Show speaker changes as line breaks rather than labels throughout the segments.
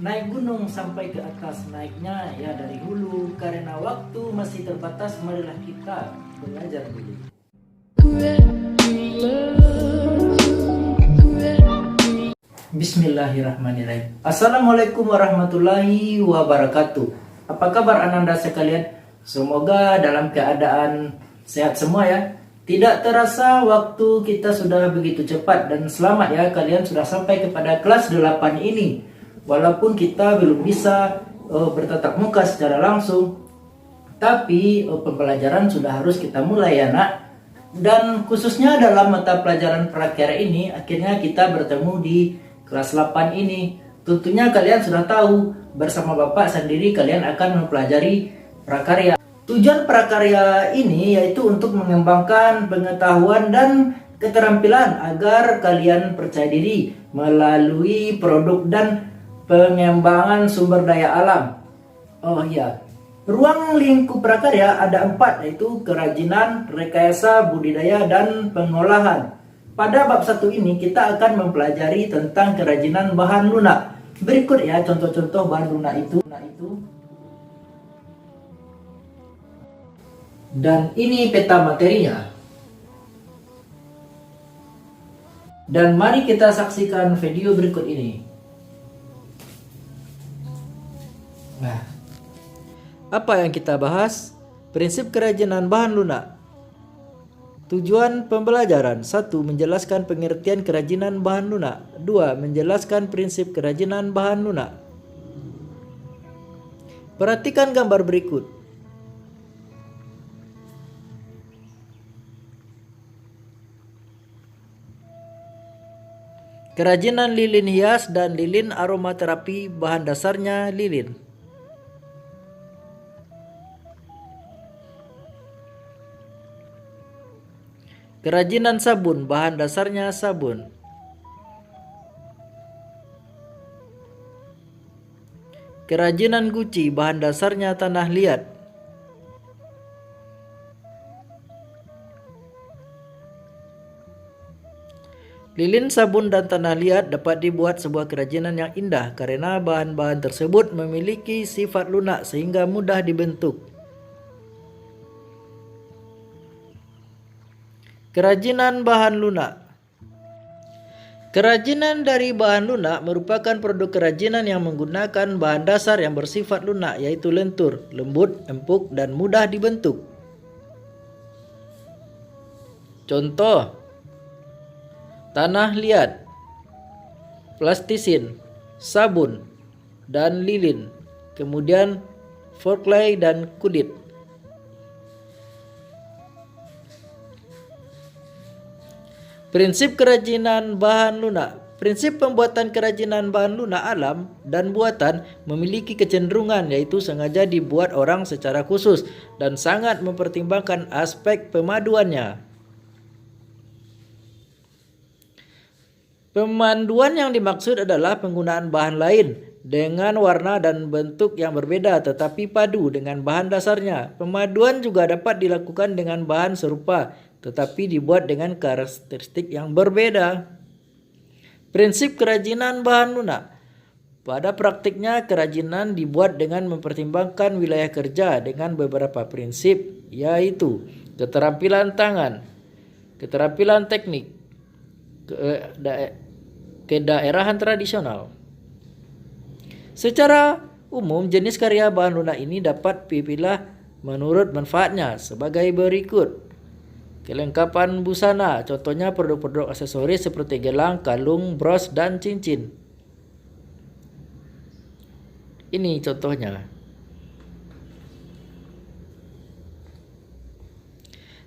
Naik gunung sampai ke atas, naiknya ya dari hulu. Karena waktu masih terbatas, marilah kita belajar dulu. Bismillahirrahmanirrahim. Assalamualaikum warahmatullahi wabarakatuh. Apa kabar ananda sekalian? Semoga dalam keadaan sehat semua ya. Tidak terasa waktu kita sudah begitu cepat, dan selamat ya kalian sudah sampai kepada kelas 8 ini. Walaupun kita belum bisa bertatap muka secara langsung, tapi pembelajaran sudah harus kita mulai ya nak. Dan khususnya dalam mata pelajaran prakarya ini, akhirnya kita bertemu di kelas 8 ini. Tentunya kalian sudah tahu, bersama Bapak sendiri kalian akan mempelajari prakarya. Tujuan prakarya ini yaitu untuk mengembangkan pengetahuan dan keterampilan agar kalian percaya diri melalui produk dan pengembangan sumber daya alam. Oh iya, ruang lingkup prakarya ada 4, yaitu kerajinan, rekayasa, budidaya, dan pengolahan. Pada bab 1 ini kita akan mempelajari tentang kerajinan bahan lunak. Berikut ya contoh-contoh bahan lunak itu. Dan ini peta materinya. Dan mari kita saksikan video berikut ini. Nah, apa yang kita bahas? Prinsip kerajinan bahan lunak. Tujuan pembelajaran: 1. Menjelaskan pengertian kerajinan bahan lunak. 2. Menjelaskan prinsip kerajinan bahan lunak. Perhatikan gambar berikut. Kerajinan lilin hias dan lilin aromaterapi, bahan dasarnya lilin. Kerajinan sabun, bahan dasarnya sabun. Kerajinan guci, bahan dasarnya tanah liat. Lilin, sabun, dan tanah liat dapat dibuat sebuah kerajinan yang indah karena bahan-bahan tersebut memiliki sifat lunak sehingga mudah dibentuk. Kerajinan bahan lunak. Kerajinan dari bahan lunak merupakan produk kerajinan yang menggunakan bahan dasar yang bersifat lunak, yaitu lentur, lembut, empuk, dan mudah dibentuk. Contoh: tanah liat, plastisin, sabun, dan lilin. Kemudian forklay dan kulit. Prinsip kerajinan bahan lunak. Prinsip pembuatan kerajinan bahan lunak alam dan buatan memiliki kecenderungan, yaitu sengaja dibuat orang secara khusus dan sangat mempertimbangkan aspek pemaduannya. Pemanduan yang dimaksud adalah penggunaan bahan lain dengan warna dan bentuk yang berbeda tetapi padu dengan bahan dasarnya. Pemaduan juga dapat dilakukan dengan bahan serupa tetapi dibuat dengan karakteristik yang berbeda. Prinsip kerajinan bahan lunak. Pada praktiknya, kerajinan dibuat dengan mempertimbangkan wilayah kerja dengan beberapa prinsip, yaitu keterampilan tangan, keterampilan teknik, kedaerahan tradisional. Secara umum, jenis karya bahan lunak ini dapat dipilah menurut manfaatnya sebagai berikut. Kelengkapan busana, contohnya produk-produk aksesoris seperti gelang, kalung, bros, dan cincin. Ini contohnya.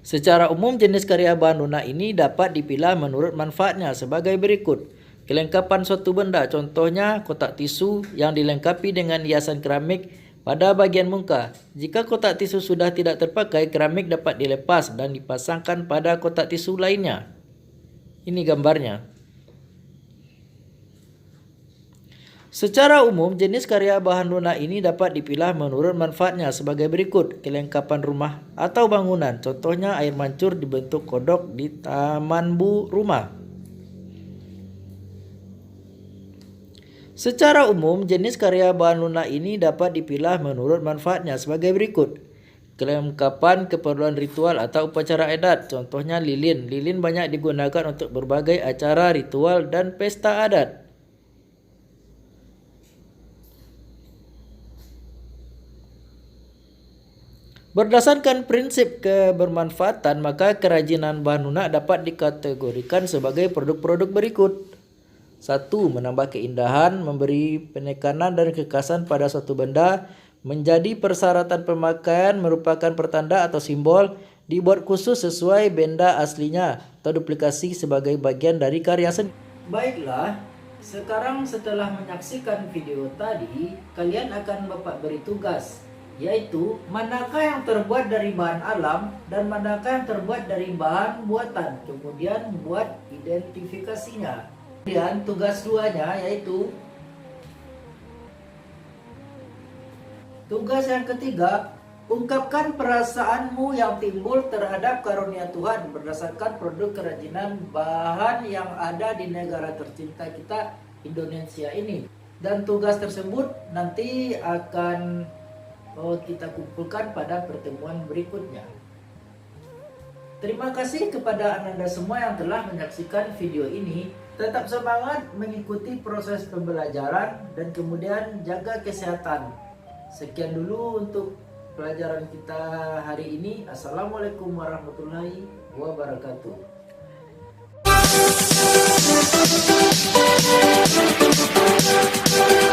Secara umum, jenis karya bahan lunak ini dapat dipilah menurut manfaatnya sebagai berikut. Kelengkapan suatu benda, contohnya kotak tisu yang dilengkapi dengan hiasan keramik pada bagian muka. Jika kotak tisu sudah tidak terpakai, keramik dapat dilepas dan dipasangkan pada kotak tisu lainnya. Ini gambarnya. Secara umum, jenis karya bahan lunak ini dapat dipilah menurut manfaatnya sebagai berikut. Kelengkapan rumah atau bangunan, contohnya air mancur dibentuk kodok di taman rumah. Secara umum, jenis karya bahan lunak ini dapat dipilah menurut manfaatnya sebagai berikut. Kelengkapan keperluan ritual atau upacara adat, contohnya lilin. Lilin banyak digunakan untuk berbagai acara ritual dan pesta adat. Berdasarkan prinsip kebermanfaatan, maka kerajinan bahan lunak dapat dikategorikan sebagai produk-produk berikut. 1. Menambah keindahan, memberi penekanan dan kekhasan pada suatu benda, menjadi persyaratan pemakaian, merupakan pertanda atau simbol, dibuat khusus sesuai benda aslinya, atau duplikasi sebagai bagian dari karya seni. Baiklah, sekarang setelah menyaksikan video tadi, kalian akan Bapak beri tugas, yaitu manakah yang terbuat dari bahan alam dan manakah yang terbuat dari bahan buatan, kemudian buat identifikasinya. Kemudian tugas duanya yaitu tugas yang ketiga, ungkapkan perasaanmu yang timbul terhadap karunia Tuhan berdasarkan produk kerajinan bahan yang ada di negara tercinta kita, Indonesia ini. Dan tugas tersebut nanti akan kita kumpulkan pada pertemuan berikutnya. Terima kasih kepada Anda semua yang telah menyaksikan video ini. Tetap semangat mengikuti proses pembelajaran dan kemudian jaga kesehatan. Sekian dulu untuk pelajaran kita hari ini. Assalamualaikum warahmatullahi wabarakatuh.